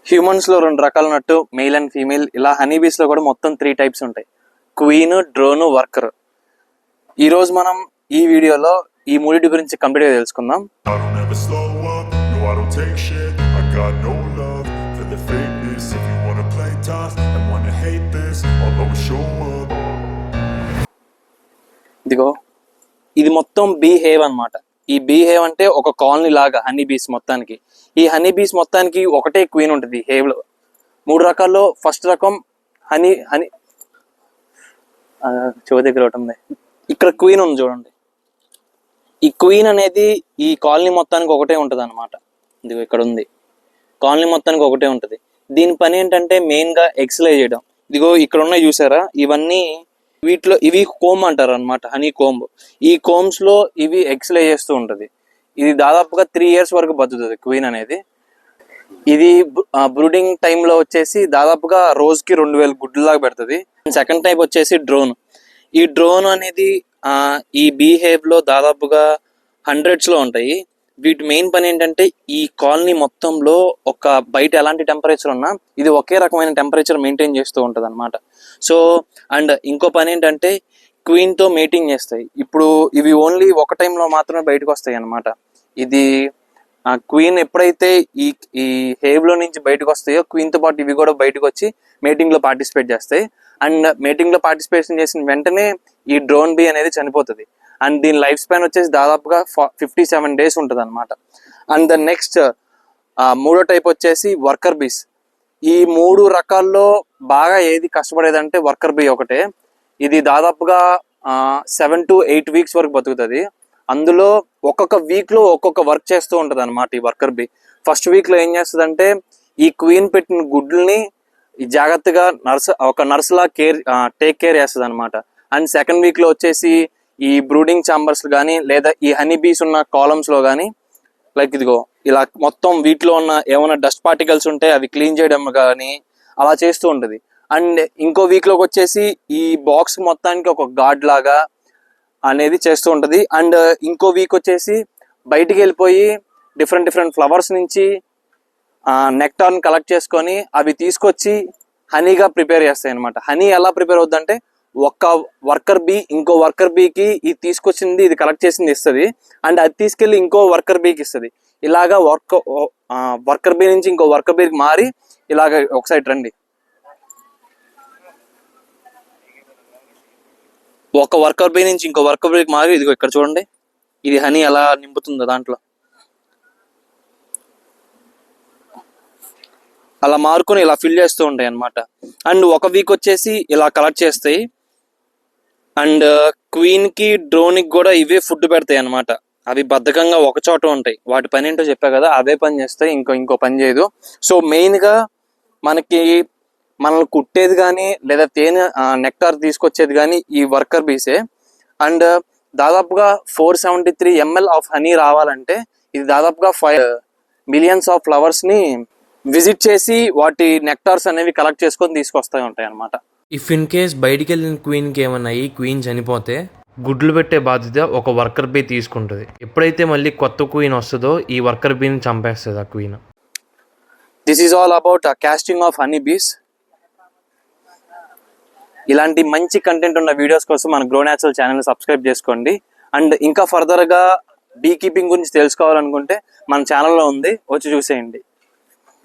Humans లో 2 రకాలు ఉన్నట్టు మెయిల్ అండ్ ఫీమేల్, ఇలా హనీబీస్ లో కూడా మొత్తం 3 టైప్స్ ఉంటాయి: క్వీన్, డ్రోన్, వర్కర్. ఈ రోజు మనం ఈ వీడియోలో ఈ మూడింటి గురించి కంప్లీట్ గా తెలుసుకుందాం. ఇదిగో ఇది మొత్తం బీహేవ్ అన్నమాట. ఈ బీహేవ్ అంటే ఒక కాలనీ లాగా హనీ బీస్ మొత్తానికి. ఈ హనీ బీస్ మొత్తానికి ఒకటే క్వీన్ ఉంటుంది హేవ్ లో. 3 రకాల్లో ఫస్ట్ రకం హనీ చెవి దగ్గర ఒకటి ఉంది, ఇక్కడ క్వీన్ ఉంది చూడండి. ఈ క్వీన్ అనేది ఈ కాలనీ మొత్తానికి ఒకటే ఉంటుంది అనమాట. ఇదిగో ఇక్కడ ఉంది, కాలనీ మొత్తానికి ఒకటే ఉంటుంది. దీని పని ఏంటంటే మెయిన్ గా ఎక్స్లై చేయడం. ఇదిగో ఇక్కడ ఉన్నాయి చూసారా, ఇవన్నీ వీటిలో ఇవి కోమ్ అంటారు అనమాట, హనీ కోంబ్. ఈ కోమ్స్ లో ఇవి ఎక్స్లే చేస్తూ ఉంటది. ఇది దాదాపుగా 3 years వరకు బతుకుతుంది క్వీన్ అనేది. ఇది బ్రూడింగ్ టైంలో వచ్చేసి దాదాపుగా రోజుకి 2000 గుడ్లులాగా పెడుతుంది. సెకండ్ టైప్ వచ్చేసి డ్రోన్. ఈ డ్రోన్ అనేది ఈ బీహేవ్ లో దాదాపుగా 100s లో ఉంటాయి. వీటి మెయిన్ పని ఏంటంటే ఈ కాలనీ మొత్తంలో ఒక బయట ఎలాంటి టెంపరేచర్ ఉన్నా ఇది ఒకే రకమైన టెంపరేచర్ మెయింటైన్ చేస్తూ ఉంటది అనమాట. సో అండ్ ఇంకో పని ఏంటంటే క్వీన్ తో మీటింగ్ చేస్తాయి. ఇప్పుడు ఇవి ఓన్లీ ఒక టైంలో మాత్రమే బయటకు వస్తాయి అనమాట. ఇది క్వీన్ ఎప్పుడైతే ఈ ఈ హేవ్ లో నుంచి బయటకు వస్తాయో క్వీన్ తో పాటు ఇవి కూడా బయటకు వచ్చి మీటింగ్ లో పార్టిసిపేట్ చేస్తాయి. అండ్ మీటింగ్ లో పార్టిసిపేషన్ చేసిన వెంటనే ఈ డ్రోన్ బీ అనేది చనిపోతుంది. అండ్ దీని లైఫ్ స్పాన్ వచ్చేసి దాదాపుగా 57 days ఉంటుంది అనమాట. అండ్ ద నెక్స్ట్ 3వ టైప్ వచ్చేసి వర్కర్ బీస్. ఈ 3 రకాల్లో బాగా ఏది కష్టపడేదంటే వర్కర్ బీ ఒకటే. ఇది దాదాపుగా 7 to 8 weeks వరకు బతుకుతుంది. అందులో ఒక్కొక్క వీక్ లో ఒక్కొక్క వర్క్ చేస్తూ ఉంటది అనమాట ఈ వర్కర్ బీ. ఫస్ట్ వీక్ లో ఏం చేస్తుందంటే ఈ క్వీన్ పెట్టిన గుడ్లని జాగ్రత్తగా ఒక నర్స్ లా టేక్ కేర్ చేస్తుంది అనమాట. అండ్ సెకండ్ వీక్ లో వచ్చేసి ఈ బ్రూడింగ్ ఛాంబర్స్ కానీ లేదా ఈ హనీ బీస్ ఉన్న కాలమ్స్ లో కానీ లైక్ ఇదిగో ఇలా మొత్తం వీటిలో ఉన్న ఏమైనా డస్ట్ పార్టికల్స్ ఉంటే అవి క్లీన్ చేయడం కానీ అలా చేస్తూ ఉంటది. అండ్ ఇంకో వీక్ లోకి వచ్చేసి ఈ బాక్స్ మొత్తానికి ఒక గార్డ్ లాగా అనేది చేస్తూ ఉంటది. అండ్ ఇంకో వీక్ వచ్చేసి బయటికి వెళ్ళిపోయి డిఫరెంట్ ఫ్లవర్స్ నుంచి నెక్టార్ని కలెక్ట్ చేసుకొని అవి తీసుకొచ్చి హనీగా ప్రిపేర్ చేస్తాయి అనమాట. హనీ ఎలా ప్రిపేర్ అవుద్దంటే ఒక్క వర్కర్ బీ ఇంకో వర్కర్ బీకి ఇది తీసుకొచ్చింది ఇది కలెక్ట్ చేసింది ఇస్తుంది. అండ్ అది తీసుకెళ్లి ఇంకో వర్కర్ బీకి ఇస్తుంది. ఇలాగా వర్కర్ బీ నుంచి ఇంకో వర్కర్ బీకి మారి ఇలాగ ఒకసైడ్ రండి, ఒక వర్కర్ బీ నుంచి ఇంకో వర్కర్ బీకి మారి ఇదిగో ఇక్కడ చూడండి, ఇది హనీ ఎలా నింపుతుందో దాంట్లో అలా మారుకొని ఇలా ఫిల్ చేస్తూ ఉంటాయి అనమాట. అండ్ ఒక వీక్ వచ్చేసి ఇలా కలెక్ట్ చేస్తాయి. అండ్ క్వీన్ కి డ్రోన్ కి కూడా ఇవే ఫుడ్ పెడతాయి అనమాట. అవి బద్ధకంగా ఒక చోట ఉంటాయి. వాటి పని ఏంటో చెప్పా కదా, అవే పని చేస్తాయి, ఇంకో పని చేయదు. సో మెయిన్ గా మనల్ని కుట్టేది కానీ లేదా తేనె నెక్టార్ తీసుకొచ్చేది కానీ ఈ వర్కర్ బీసే. అండ్ దాదాపుగా 473 ml ఆఫ్ హనీ రావాలంటే ఇది దాదాపుగా 5 millions ఆఫ్ ఫ్లవర్స్ ని విజిట్ చేసి వాటి నెక్టార్స్ అనేవి కలెక్ట్ చేసుకొని తీసుకొస్తూ ఉంటాయి అనమాట. ఇఫ్ ఇన్ కేస్ బయటికి వెళ్ళిన క్వీన్కి ఏమన్నా అయ్యి క్వీన్ చనిపోతే గుడ్లు పెట్టే బాధ్యత ఒక వర్కర్ బీ తీసుకుంటుంది. ఎప్పుడైతే మళ్ళీ కొత్త క్వీన్ వస్తుందో ఈ వర్కర్ బీని చంపేస్తుంది ఆ queen. This is all about casting of honey bees. ఇలాంటి మంచి కంటెంట్ ఉన్న వీడియోస్ కోసం మన గ్రో న్యాచురల్ ఛానల్ సబ్స్క్రైబ్ చేసుకోండి. అండ్ ఇంకా ఫర్దర్ గా బీ కీపింగ్ గురించి తెలుసుకోవాలనుకుంటే మన ఛానల్లో ఉంది, వచ్చి చూసేయండి.